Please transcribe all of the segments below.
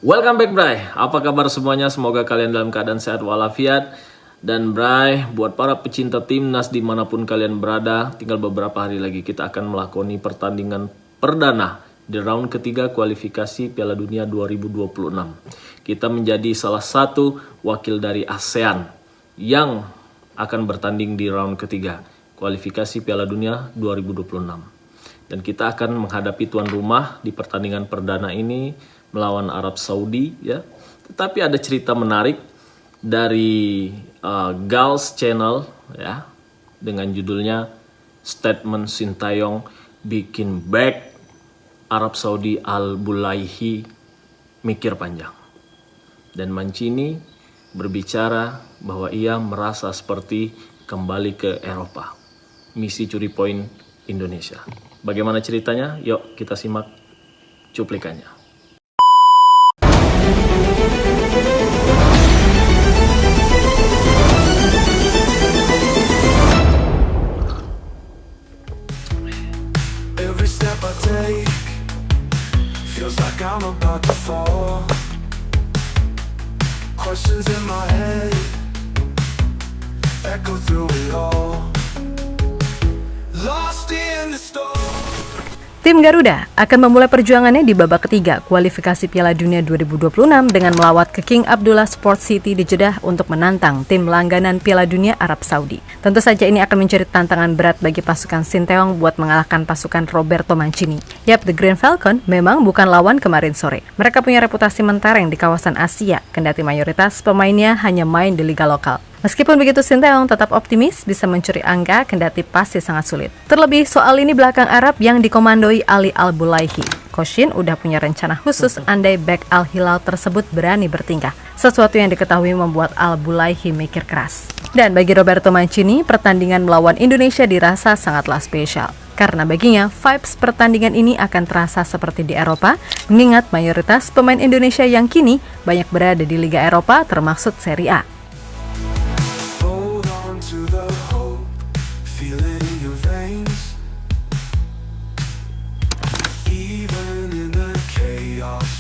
Welcome back Bray, apa kabar semuanya? Semoga kalian dalam keadaan sehat walafiat. Dan Bray, buat para pecinta timnas dimanapun kalian berada, tinggal beberapa hari lagi kita akan melakoni pertandingan perdana di round ketiga kualifikasi Piala Dunia 2026. Kita menjadi salah satu wakil dari ASEAN yang akan bertanding di round ketiga kualifikasi Piala Dunia 2026. Dan kita akan menghadapi tuan rumah di pertandingan perdana ini melawan Arab Saudi ya. Tetapi ada cerita menarik dari Gals Channel ya, dengan judulnya Statement Sintayong Bikin Back Arab Saudi Al-Bulaihi Mikir Panjang. Dan Mancini berbicara bahwa ia merasa seperti kembali ke Eropa. Misi curi poin Indonesia. Bagaimana ceritanya? Yuk kita simak cuplikannya. Every step I take feels like I'm about to fall. Questions in my head echo through it all. Lost in the storm. Tim Garuda akan memulai perjuangannya di babak ketiga kualifikasi Piala Dunia 2026 dengan melawat ke King Abdullah Sports City di Jeddah untuk menantang tim langganan Piala Dunia Arab Saudi. Tentu saja ini akan menjadi tantangan berat bagi pasukan Sintayong buat mengalahkan pasukan Roberto Mancini. Yap, The Green Falcon memang bukan lawan kemarin sore. Mereka punya reputasi mentereng di kawasan Asia, kendati mayoritas pemainnya hanya main di liga lokal. Meskipun begitu, Sintayong tetap optimis bisa mencuri angka kendati pasti sangat sulit. Terlebih soal lini belakang Arab yang dikomandoi Ali Al-Bulaihi. Koshin udah punya rencana khusus andai back Al-Hilal tersebut berani bertingkah. Sesuatu yang diketahui membuat Al-Bulaihi mikir keras. Dan bagi Roberto Mancini, pertandingan melawan Indonesia dirasa sangatlah spesial. Karena baginya, vibes pertandingan ini akan terasa seperti di Eropa, mengingat mayoritas pemain Indonesia yang kini banyak berada di Liga Eropa termasuk Serie A.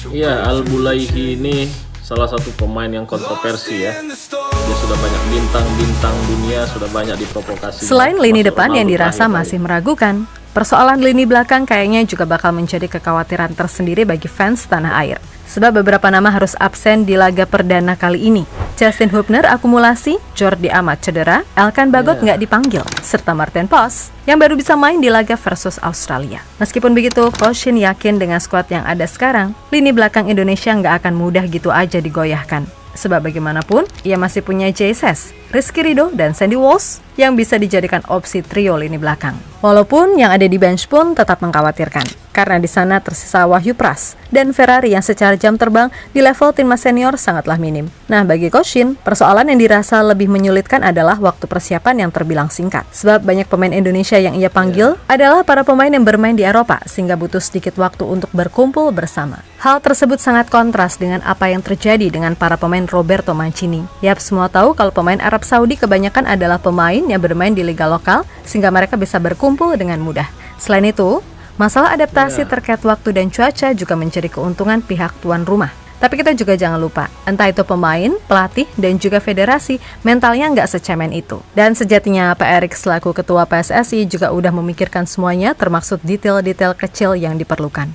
Iya, Al-Bulaihi ini salah satu pemain yang kontroversi ya. Dia sudah banyak bintang-bintang dunia, sudah banyak diprovokasi. Selain lini depan yang dirasa masih meragukan, persoalan lini belakang kayaknya juga bakal menjadi kekhawatiran tersendiri bagi fans tanah air. Sebab beberapa nama harus absen di laga perdana kali ini. Justin Hubner akumulasi, Jordi Amat cedera, Elkan Bagot nggak dipanggil, serta Martin Pos yang baru bisa main di laga versus Australia. Meskipun begitu, Koshin yakin dengan skuad yang ada sekarang, lini belakang Indonesia nggak akan mudah gitu aja digoyahkan. Sebab bagaimanapun, ia masih punya Jesus, Rizky Ridho, dan Sandy Walsh yang bisa dijadikan opsi trio lini belakang. Walaupun yang ada di bench pun tetap mengkhawatirkan, karena di sana tersisa Wahyu Pras dan Ferrari yang secara jam terbang di level timnas senior sangatlah minim. Nah, bagi Koshin, persoalan yang dirasa lebih menyulitkan adalah waktu persiapan yang terbilang singkat. Sebab banyak pemain Indonesia yang ia panggil adalah para pemain yang bermain di Eropa, sehingga butuh sedikit waktu untuk berkumpul bersama. Hal tersebut sangat kontras dengan apa yang terjadi dengan para pemain Roberto Mancini. Yap, semua tahu kalau pemain Arab Saudi kebanyakan adalah pemain yang bermain di liga lokal, sehingga mereka bisa berkumpul dengan mudah. Selain itu, masalah adaptasi terkait waktu dan cuaca juga menjadi keuntungan pihak tuan rumah. Tapi kita juga jangan lupa, entah itu pemain, pelatih, dan juga federasi, mentalnya nggak secemen itu. Dan sejatinya Pak Erik selaku ketua PSSI juga udah memikirkan semuanya, termasuk detail-detail kecil yang diperlukan.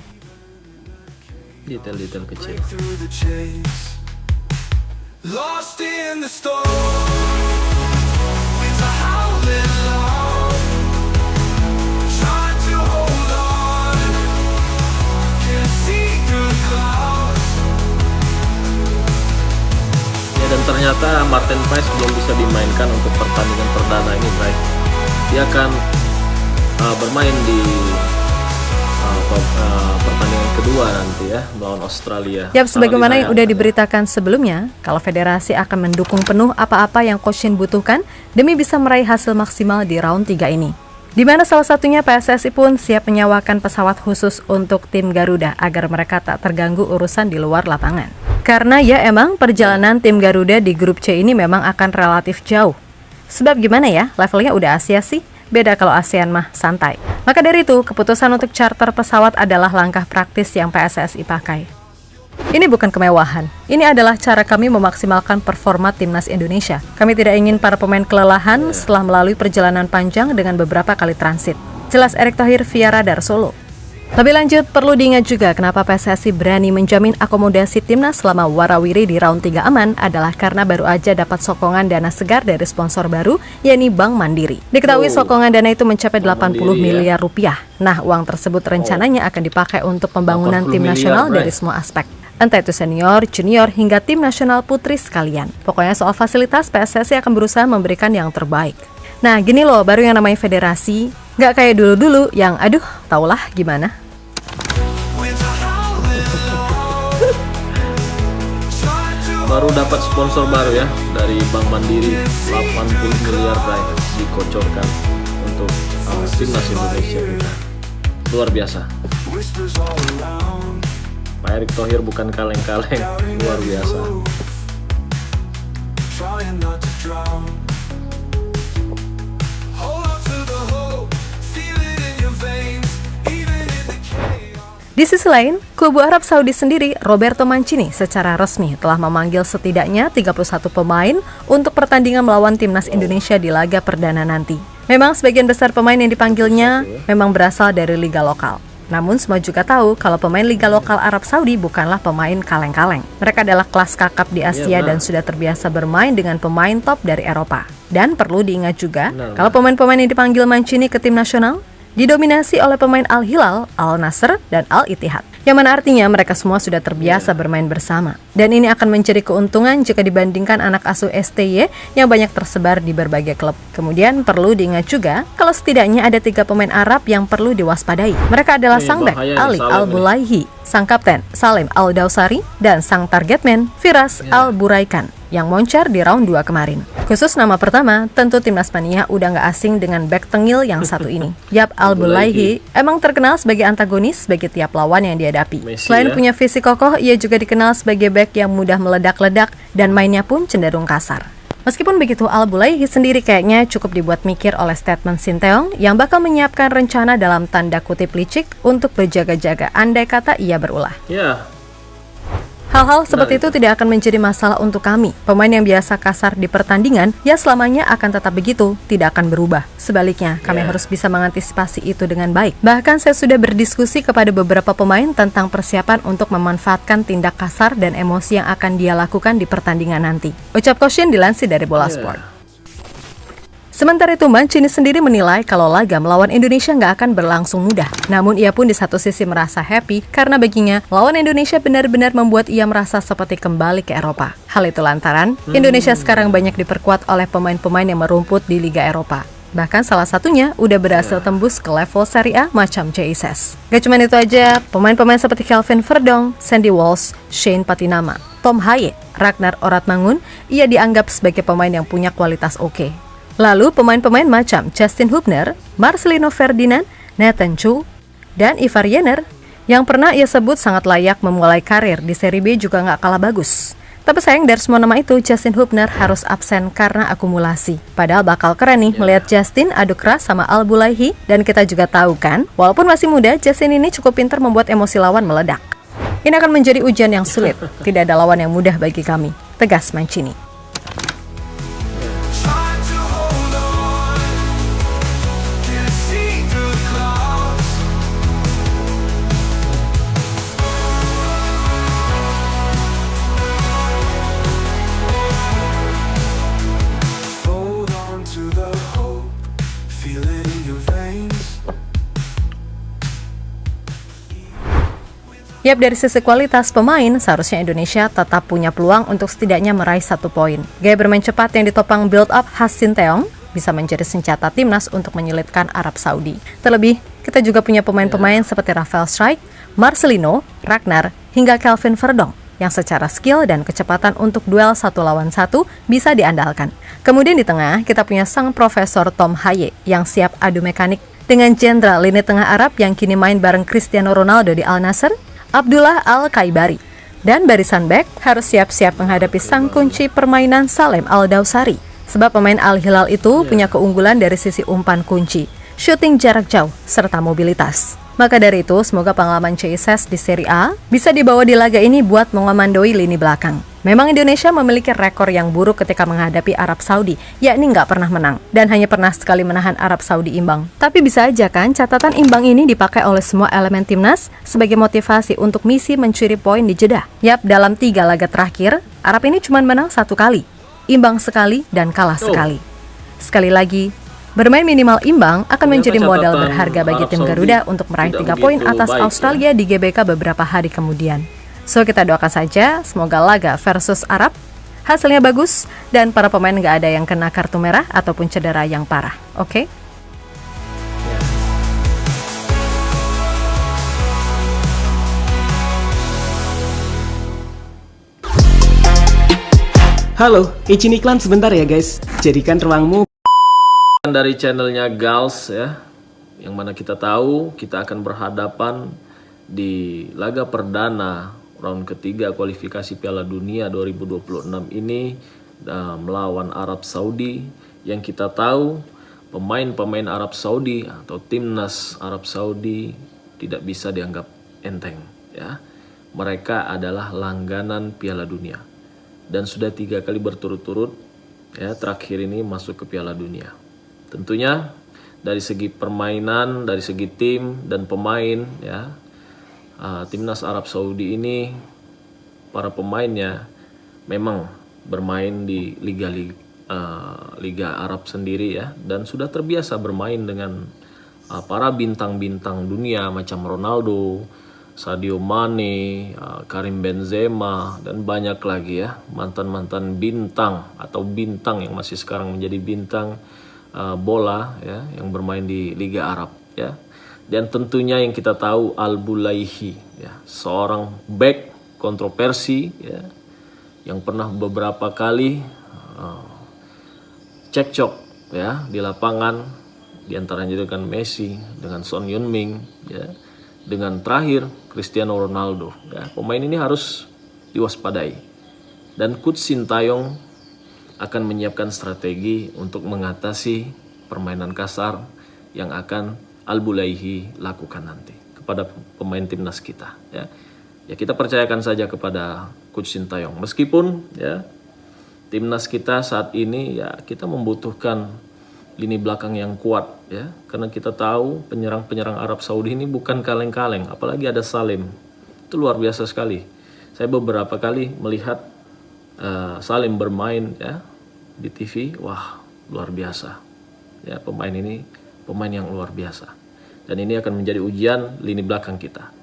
Detail-detail kecil. Lost in the storm, winds are howling loud, trying to hold on, can't see through the clouds. Ya, dan ternyata Martin Pes belum bisa dimainkan untuk pertandingan perdana ini, baik. Dia akan bermain di pertandingan kedua nanti ya, melawan Australia. Yap, sebagaimana yang udah diberitakan sebelumnya, kalau federasi akan mendukung penuh apa-apa yang Koshin butuhkan demi bisa meraih hasil maksimal di round 3 ini. Di mana salah satunya PSSI pun siap menyewakan pesawat khusus untuk tim Garuda agar mereka tak terganggu urusan di luar lapangan. Karena ya emang perjalanan tim Garuda di grup C ini memang akan relatif jauh. Sebab gimana ya, levelnya udah Asia sih. Beda kalau ASEAN mah santai. Maka dari itu, keputusan untuk charter pesawat adalah langkah praktis yang PSSI pakai. Ini bukan kemewahan, ini adalah cara kami memaksimalkan performa timnas Indonesia. Kami tidak ingin para pemain kelelahan setelah melalui perjalanan panjang dengan beberapa kali transit. Jelas Erick Thohir via Radar Solo. Lebih lanjut, perlu diingat juga kenapa PSSI berani menjamin akomodasi timnas selama warawiri di round 3 aman adalah karena baru aja dapat sokongan dana segar dari sponsor baru, yakni Bank Mandiri. Diketahui sokongan dana itu mencapai 80 miliar rupiah. Nah, uang tersebut rencananya akan dipakai untuk pembangunan tim nasional dari semua aspek. Entah itu senior, junior, hingga tim nasional putri sekalian. Pokoknya soal fasilitas, PSSI akan berusaha memberikan yang terbaik. Nah, gini loh, baru yang namanya federasi. Nggak kayak dulu-dulu yang, aduh, taulah gimana. Baru dapat sponsor baru ya dari Bank Mandiri, 80 miliar dikocorkan untuk timnas Indonesia kita. Luar biasa. Pak Erick Thohir bukan kaleng-kaleng, luar biasa. Di sisi lain, kubu Arab Saudi sendiri, Roberto Mancini secara resmi telah memanggil setidaknya 31 pemain untuk pertandingan melawan timnas Indonesia di laga perdana nanti. Memang sebagian besar pemain yang dipanggilnya memang berasal dari liga lokal. Namun semua juga tahu kalau pemain liga lokal Arab Saudi bukanlah pemain kaleng-kaleng. Mereka adalah kelas kakap di Asia dan sudah terbiasa bermain dengan pemain top dari Eropa. Dan perlu diingat juga, kalau pemain-pemain yang dipanggil Mancini ke tim nasional didominasi oleh pemain Al-Hilal, Al-Nasr, dan Al-Ittihad. Yang mana artinya mereka semua sudah terbiasa bermain bersama. Dan ini akan menjadi keuntungan jika dibandingkan anak asuh STY yang banyak tersebar di berbagai klub. Kemudian perlu diingat juga kalau setidaknya ada 3 pemain Arab yang perlu diwaspadai. Mereka adalah sang bek Ali Al-Bulaihi, sang kapten Salim Al-Dawsari, dan sang targetman Firas Al-Buraikan yang moncer di round 2 kemarin. Khusus nama pertama, tentu timnas mania udah gak asing dengan bek tengil yang satu ini. Yap, Al-Bulaihi emang terkenal sebagai antagonis bagi tiap lawan yang dihadapi. Selain punya fisik kokoh, ia juga dikenal sebagai bek yang mudah meledak-ledak dan mainnya pun cenderung kasar. Meskipun begitu, Al-Bulaihi sendiri kayaknya cukup dibuat mikir oleh statement Sinteyong yang bakal menyiapkan rencana dalam tanda kutip licik untuk berjaga-jaga andai kata ia berulah. Hal-hal seperti itu tidak akan menjadi masalah untuk kami. Pemain yang biasa kasar di pertandingan, ya selamanya akan tetap begitu, tidak akan berubah. Sebaliknya, kami harus bisa mengantisipasi itu dengan baik. Bahkan saya sudah berdiskusi kepada beberapa pemain tentang persiapan untuk memanfaatkan tindak kasar dan emosi yang akan dia lakukan di pertandingan nanti. Ucap Koshin dilansir dari Bola Sport. Sementara itu, Mancini sendiri menilai kalau laga melawan Indonesia nggak akan berlangsung mudah. Namun ia pun di satu sisi merasa happy karena baginya lawan Indonesia benar-benar membuat ia merasa seperti kembali ke Eropa. Hal itu lantaran Indonesia sekarang banyak diperkuat oleh pemain-pemain yang merumput di Liga Eropa. Bahkan salah satunya udah berhasil tembus ke level Serie A macam JSS. Gak cuma itu aja, pemain-pemain seperti Kelvin Verdong, Sandy Walsh, Shane Patinama, Tom Haye, Ragnar Oratmangun, ia dianggap sebagai pemain yang punya kualitas oke. Lalu pemain-pemain macam Justin Hubner, Marcelino Ferdinand, Nathan Chu, dan Ivar Jenner yang pernah ia sebut sangat layak memulai karir di Serie B juga nggak kalah bagus. Tapi sayang dari semua nama itu, Justin Hubner harus absen karena akumulasi. Padahal bakal keren nih melihat Justin adu keras sama Al-Bulaihi, dan kita juga tahu kan, walaupun masih muda, Justin ini cukup pintar membuat emosi lawan meledak. Ini akan menjadi ujian yang sulit, tidak ada lawan yang mudah bagi kami, tegas Mancini. Yap, dari sisi kualitas pemain, seharusnya Indonesia tetap punya peluang untuk setidaknya meraih 1 poin. Gaya bermain cepat yang ditopang build-up khas Sinteyong bisa menjadi senjata timnas untuk menyulitkan Arab Saudi. Terlebih, kita juga punya pemain-pemain seperti Rafael Strijk, Marcelino, Ragnar, hingga Kelvin Verdong yang secara skill dan kecepatan untuk duel 1 lawan 1 bisa diandalkan. Kemudian di tengah, kita punya sang Profesor Tom Haye yang siap adu mekanik dengan jenderal lini tengah Arab yang kini main bareng Cristiano Ronaldo di Al-Nassr, Abdullah Al-Khaibari. Dan barisan bek harus siap-siap menghadapi sang kunci permainan Salim Al-Dawsari. Sebab pemain Al-Hilal itu punya keunggulan dari sisi umpan kunci, shooting jarak jauh, serta mobilitas. Maka dari itu, semoga pengalaman Jesus di Serie A bisa dibawa di laga ini buat mengomandoi lini belakang. Memang Indonesia memiliki rekor yang buruk ketika menghadapi Arab Saudi, yakni nggak pernah menang, dan hanya pernah sekali menahan Arab Saudi imbang. Tapi bisa aja kan catatan imbang ini dipakai oleh semua elemen timnas sebagai motivasi untuk misi mencuri poin di Jeddah. Yap, dalam 3 laga terakhir, Arab ini cuma menang 1 kali, imbang sekali, dan kalah sekali. Sekali lagi, bermain minimal imbang akan menjadi modal berharga bagi tim Garuda untuk meraih 3 poin atas Australia di GBK beberapa hari kemudian. So, kita doakan saja semoga laga versus Arab hasilnya bagus dan para pemain nggak ada yang kena kartu merah ataupun cedera yang parah. Oke? Halo, izin iklan sebentar ya guys. Jadikan ruangmu Dari channelnya Gals ya, yang mana kita tahu kita akan berhadapan di laga perdana round ketiga kualifikasi Piala Dunia 2026 ini melawan Arab Saudi, yang kita tahu pemain-pemain Arab Saudi atau timnas Arab Saudi tidak bisa dianggap enteng ya. Mereka adalah langganan Piala Dunia dan sudah 3 kali berturut-turut ya, terakhir ini masuk ke Piala Dunia. Tentunya dari segi permainan, dari segi tim dan pemain ya, timnas Arab Saudi ini para pemainnya memang bermain di Liga Arab sendiri ya, dan sudah terbiasa bermain dengan para bintang-bintang dunia macam Ronaldo, Sadio Mane, Karim Benzema, dan banyak lagi ya, mantan-mantan bintang atau bintang yang masih sekarang menjadi bintang bola ya, yang bermain di Liga Arab ya. Dan tentunya yang kita tahu Al-Bulaihi ya, seorang back kontroversi ya, yang pernah beberapa kali cekcok ya di lapangan, diantaranya dengan Messi, dengan Son Heung-min ya, dengan terakhir Cristiano Ronaldo ya. Pemain ini harus diwaspadai, dan Coach Sintayong akan menyiapkan strategi untuk mengatasi permainan kasar yang akan Al-Bulaihi lakukan nanti kepada pemain timnas kita ya. Ya, kita percayakan saja kepada Coach Sintayong. Meskipun ya timnas kita saat ini ya kita membutuhkan lini belakang yang kuat ya, karena kita tahu penyerang-penyerang Arab Saudi ini bukan kaleng-kaleng, apalagi ada Salim. Itu luar biasa sekali. Saya beberapa kali melihat Salim bermain ya di TV, wah luar biasa ya, pemain ini pemain yang luar biasa, dan ini akan menjadi ujian lini belakang kita.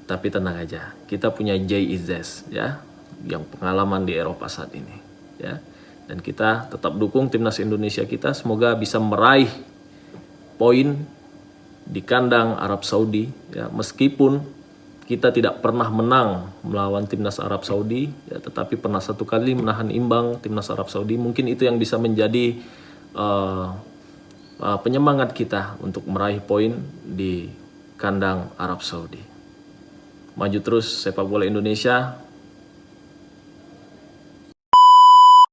Tapi tenang aja, kita punya Jay Izzes ya, yang pengalaman di Eropa saat ini ya, dan kita tetap dukung timnas Indonesia kita, semoga bisa meraih poin di kandang Arab Saudi ya. Meskipun kita tidak pernah menang melawan timnas Arab Saudi ya, tetapi pernah 1 kali menahan imbang timnas Arab Saudi. Mungkin itu yang bisa menjadi penyemangat kita untuk meraih poin di kandang Arab Saudi. Maju terus sepak bola Indonesia,